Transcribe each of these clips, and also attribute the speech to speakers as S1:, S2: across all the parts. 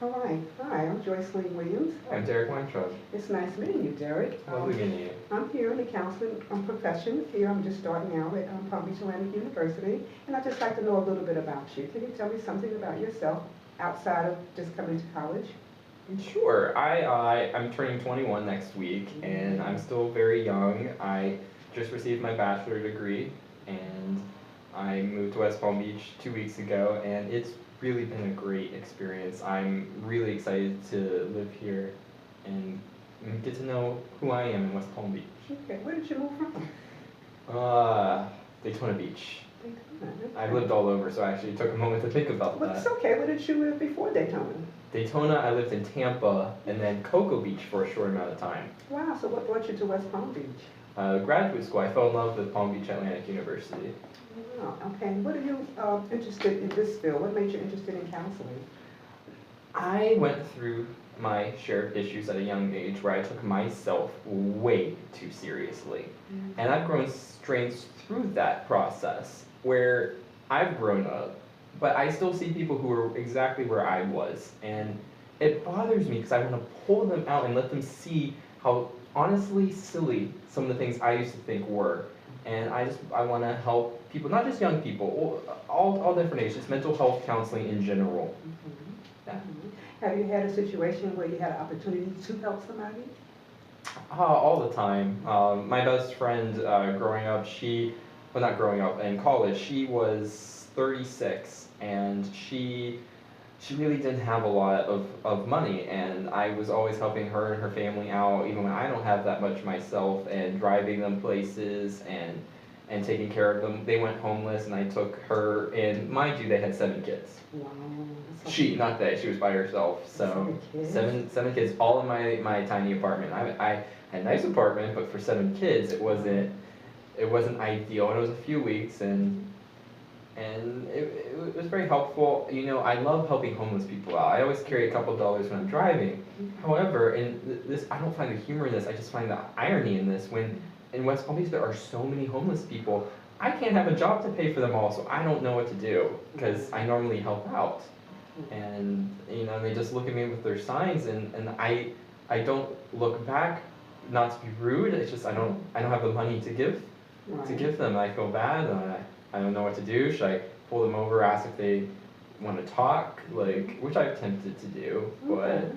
S1: All right. Hi, I'm Joyce Lee Williams.
S2: I'm Derek Weintraub.
S1: It's nice meeting you, Derek.
S2: Lovely meeting you.
S1: I'm here in the counseling profession. Here, I'm just starting out at Palm Beach Atlantic University, and I'd just like to know a little bit about you. Can you tell me something about yourself outside of just coming to college?
S2: Sure. I'm turning 21 next week, and I'm still very young. I just received my bachelor degree, and I moved to West Palm Beach 2 weeks ago, and it's really been a great experience. I'm really excited to live here and get to know who I am in West Palm Beach.
S1: Okay, where did you move from?
S2: Daytona Beach.
S1: Daytona.
S2: I've lived all over, so I actually took a moment to think about
S1: Well,
S2: that.
S1: it's okay. Where did you live before Daytona?
S2: Daytona, I lived in Tampa, and then Cocoa Beach for a short amount of time.
S1: Wow, so what brought you to West Palm Beach?
S2: Graduate school, I fell in love with Palm Beach Atlantic University.
S1: Wow, okay. What are you interested in this field? What made you interested in counseling?
S2: I went through my share of issues at a young age where I took myself way too seriously. And I've grown strengths through that process where I've grown up, but I still see people who are exactly where I was. And it bothers me because I want to pull them out and let them see how honestly silly some of the things I used to think were. And I want to help people, not just young people, all different ages, mental health counseling in general. Yeah.
S1: Have you had a situation where you had an opportunity to help somebody?
S2: All the time. My best friend growing up, well, not growing up, in college, she was 36, and she really didn't have a lot of money, and I was always helping her and her family out, even when I don't have that much myself, and driving them places and taking care of them. They went homeless, and I took her, and mind you, they had 7 kids.
S1: Wow.
S2: Not they, she was by herself. So 7 kids, all in my tiny apartment. I had a nice apartment, but for 7 kids, it wasn't ideal. And it was a few weeks, and it was very helpful. You know, I love helping homeless people out. I always carry a couple dollars when I'm driving. However, in this, I don't find the humor in this. I just find the irony in this. When in West Palm Beach there are so many homeless people, I can't have a job to pay for them all, so I don't know what to do because I normally help out. And you know, they just look at me with their signs, and I don't look back, not to be rude. It's just I don't have the money to give them. I feel bad. I don't know what to do. Should I pull them over, ask if they want to talk, which I've tempted to do, but.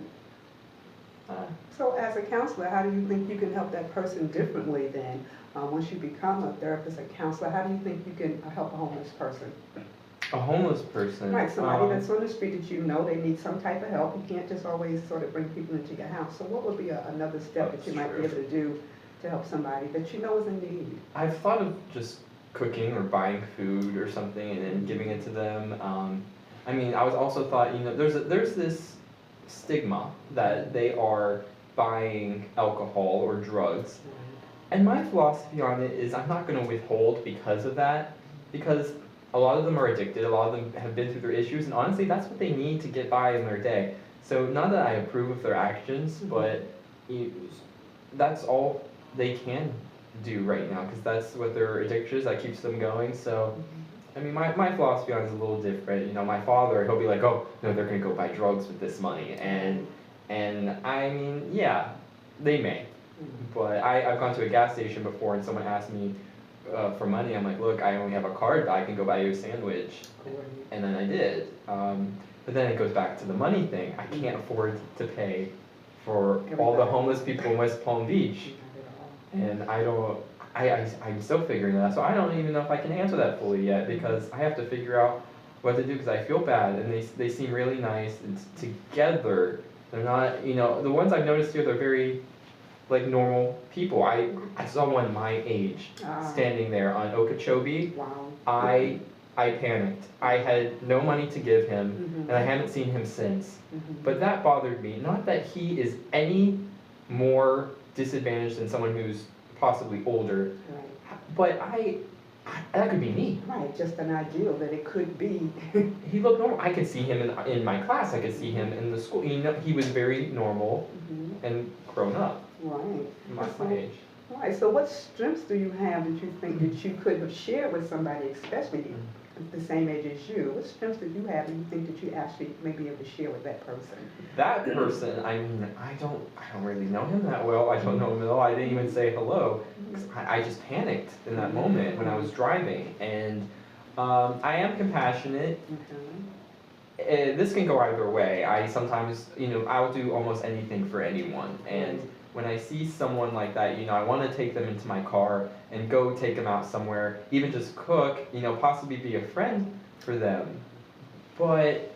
S1: So as a counselor, how do you think you can help that person differently then? Once you become a therapist, a counselor, how do you think you can help a homeless person?
S2: A homeless person?
S1: Right, somebody that's on the street that you know they need some type of help. You can't just always sort of bring people into your house. So what would be another step that you might be able to do to help somebody that you know is in need?
S2: I've thought of just cooking or buying food or something and then giving it to them. I mean, I was also thought, you know, there's this stigma that they are buying alcohol or drugs. And my philosophy on it is I'm not going to withhold because of that, because a lot of them are addicted, a lot of them have been through their issues, and honestly, that's what they need to get by in their day. So not that I approve of their actions, but that's all they can do right now, because that's what their addiction is, that keeps them going. So, I mean, my philosophy on it is a little different. You know, my father, he'll be like, oh, no, they're going to go buy drugs with this money. And I mean, yeah, they may. But I've gone to a gas station before and someone asked me for money. I'm like, look, I only have a card, but I can go buy you a sandwich. And then I did. But then it goes back to the money thing. I can't afford to pay for all the homeless people in West Palm Beach. And I'm still figuring that out. So I don't even know if I can answer that fully yet, because I have to figure out what to do, because I feel bad, and they seem really nice, and together, they're not, you know, the ones I've noticed here, they're very, like, normal people. I saw one my age standing there on Okeechobee.
S1: Wow.
S2: I panicked. I had no money to give him, and I haven't seen him since. But that bothered me. Not that he is any more disadvantaged than someone who's possibly older, but that could be me.
S1: Right, just an ideal that it could be.
S2: He looked normal. I could see him in my class. I could see him in the school. You know, he was very normal and grown up.
S1: Right.
S2: My age.
S1: Right. So what strengths do you have that you think that you could have shared with somebody, especially the same age as you, what strengths do you have and you think that you actually may be able to share with that person?
S2: That person, I mean, I don't really know him that well. I don't know him at all. I didn't even say hello. 'Cause I just panicked in that moment when I was driving. And I am compassionate. This can go either way. I sometimes, I'll do almost anything for anyone. And when I see someone like that, I want to take them into my car and go take them out somewhere, even just cook, possibly be a friend for them. But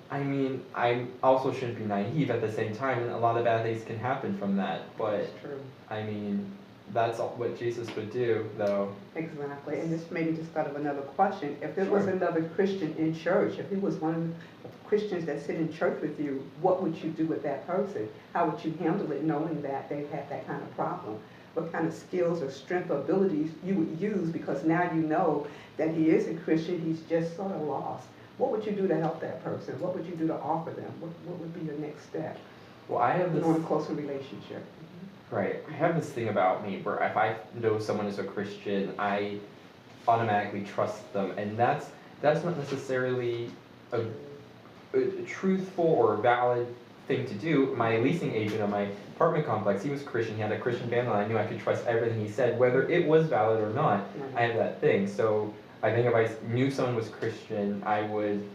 S2: I mean, I also shouldn't be naive at the same time, and a lot of bad things can happen from that. But
S1: That's true.
S2: I mean, that's what Jesus would do, though.
S1: Exactly, and this made me just thought of another question. If there was
S2: Sure.
S1: another Christian in church, if he was one of the Christians that sit in church with you, what would you do with that person? How would you handle it knowing that they've had that kind of problem? What kind of skills or strength or abilities you would use, because now you know that he is a Christian, he's just sort of lost. What would you do to help that person? What would you do to offer them? What would be your next step
S2: Well, I have
S1: in a
S2: this.
S1: closer relationship?
S2: Right. I have this thing about me where if I know someone is a Christian, I automatically trust them, and that's not necessarily a truthful or valid thing to do. My leasing agent on my apartment complex, he was Christian. He had a Christian family. And I knew I could trust everything he said, whether it was valid or not. I have that thing. So I think if I knew someone was Christian, I would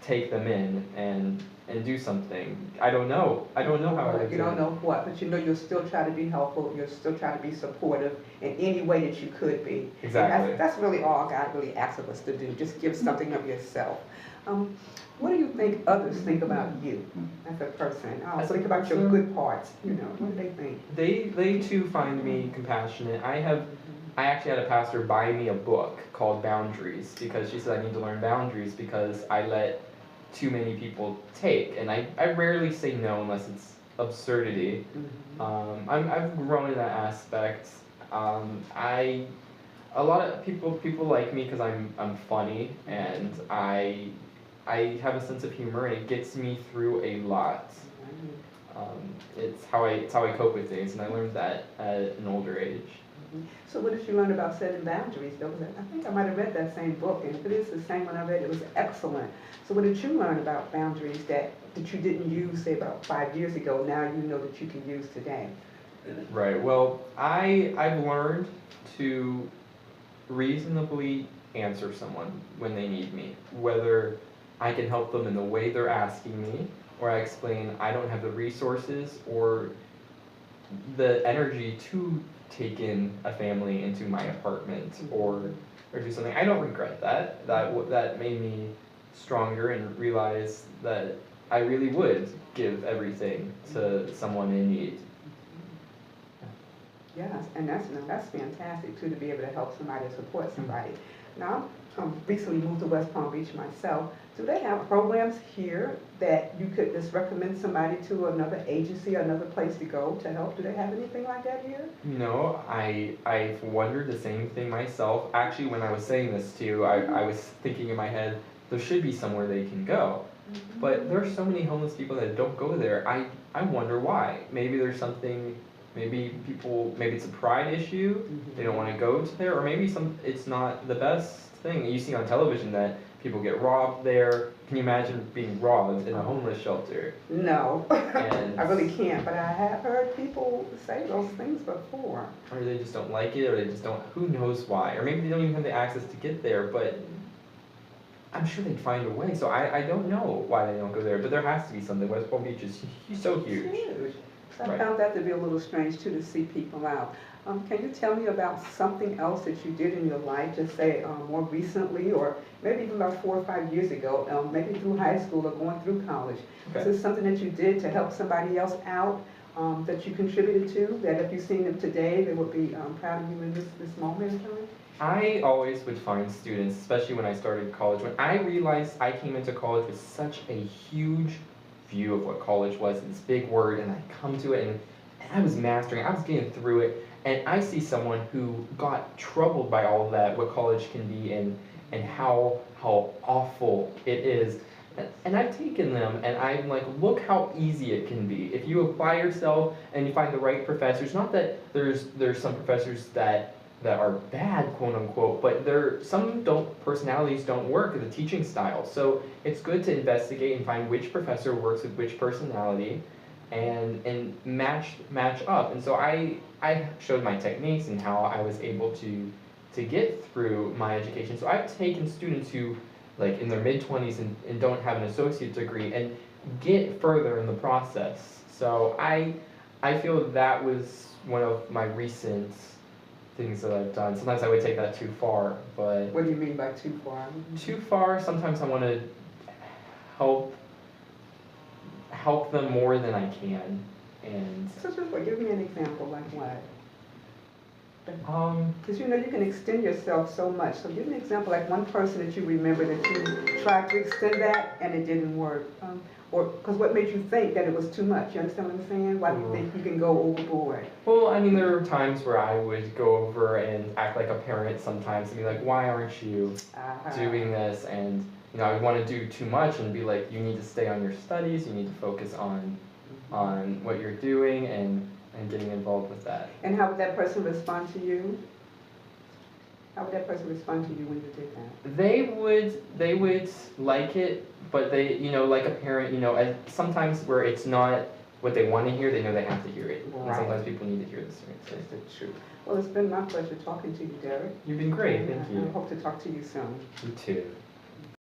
S2: take them in and do something. I don't know how I would
S1: You
S2: do
S1: don't
S2: it.
S1: know what, but you'll still try to be helpful, you'll still try to be supportive in any way that you could be. And
S2: Exactly.
S1: that's really all God really asks of us to do, just give something of yourself. What do you think others think about you as a person?
S2: As a
S1: Think about your
S2: person?
S1: good parts, what do they think?
S2: They too find me compassionate. I actually had a pastor buy me a book called Boundaries because she said I need to learn boundaries because I let too many people take, and I rarely say no unless it's absurdity. I've grown in that aspect. A lot of people like me because I'm funny, and I have a sense of humor, and it gets me through a lot. It's how I cope with things, and I learned that at an older age.
S1: So what did you learn about setting boundaries? I think I might have read that same book, and if it is the same one I read, it was excellent. So what did you learn about boundaries that you didn't use, say, about 5 years ago, now you know that you can use today?
S2: Right. Well, I've learned to reasonably answer someone when they need me, whether I can help them in the way they're asking me, or I explain I don't have the resources or the energy to take in a family into my apartment or do something. I don't regret that. That made me stronger and realize that I really would give everything to someone in need.
S1: Yes, and that's fantastic too, to be able to help somebody, support somebody. Now, I'm recently moved to West Palm Beach myself. Do they have programs here that you could just recommend somebody to another agency, another place to go to help? Do they have anything like that here?
S2: No, I've wondered the same thing myself. Actually, when I was saying this to you, I was thinking in my head, there should be somewhere they can go. But there are so many homeless people that don't go there. I wonder why. Maybe there's something, maybe it's a pride issue, they don't want to go to there, or maybe it's not the best thing. You see on television that people get robbed there. Can you imagine being robbed in a homeless shelter?
S1: No,
S2: And
S1: I really can't, but I have heard people say those things before.
S2: or they just don't like it, or they just don't, who knows why. Or maybe they don't even have the access to get there, but I'm sure they'd find a way. So I don't know why they don't go there, but there has to be something. West Palm Beach is so huge.
S1: So I
S2: Right.
S1: found that to be a little strange too, to see people out. Can you tell me about something else that you did in your life, just say more recently, or maybe even about 4 or 5 years ago, maybe through high school or going through college?
S2: Okay.
S1: Is this something that you did to help somebody else out, that you contributed to, that if you seen them today, they would be proud of you in this moment in time?
S2: I always would find students, especially when I started college, when I realized I came into college with such a huge view of what college was, this big word, and I come to it and I was mastering, I was getting through it, and I see someone who got troubled by all of that, what college can be, and how awful it is. And I've taken them and I'm like, look how easy it can be. If you apply yourself and you find the right professors, not that there's some professors that that are bad, quote unquote, but some personalities don't work in the teaching style. So it's good to investigate and find which professor works with which personality and match up. And so I showed my techniques and how I was able to get through my education. So I've taken students who like in their mid-20s and don't have an associate degree and get further in the process. So I feel that was one of my recent things that I've done. Sometimes I would take that too far, but
S1: What do you mean by too far?
S2: too far, sometimes I want to help them more than I can. And
S1: So just give me an example, like what?
S2: um
S1: Because you know, you can extend yourself so much. So give me an example, like one person that you remember that you tried to extend that and it didn't work. Or, because what made you think that it was too much? You understand what I'm saying? Why do you think you can go overboard?
S2: well, I mean, there are times where I would go over and act like a parent sometimes and be like, why aren't you doing this? And you know, I would want to do too much and be like, you need to stay on your studies, you need to focus on what you're doing and getting involved with that.
S1: And how would that person respond to you? How would that person respond to you when you did that?
S2: They would like it, but they, you know, like a parent, you know, sometimes where it's not what they want to hear, they know they have to hear it. And
S1: Right.
S2: sometimes people need to hear this. Right?
S1: That's the truth. Well, it's been my pleasure talking to you, Derek.
S2: You've been great,
S1: And
S2: thank
S1: I
S2: you.
S1: hope to talk to you soon.
S2: You too.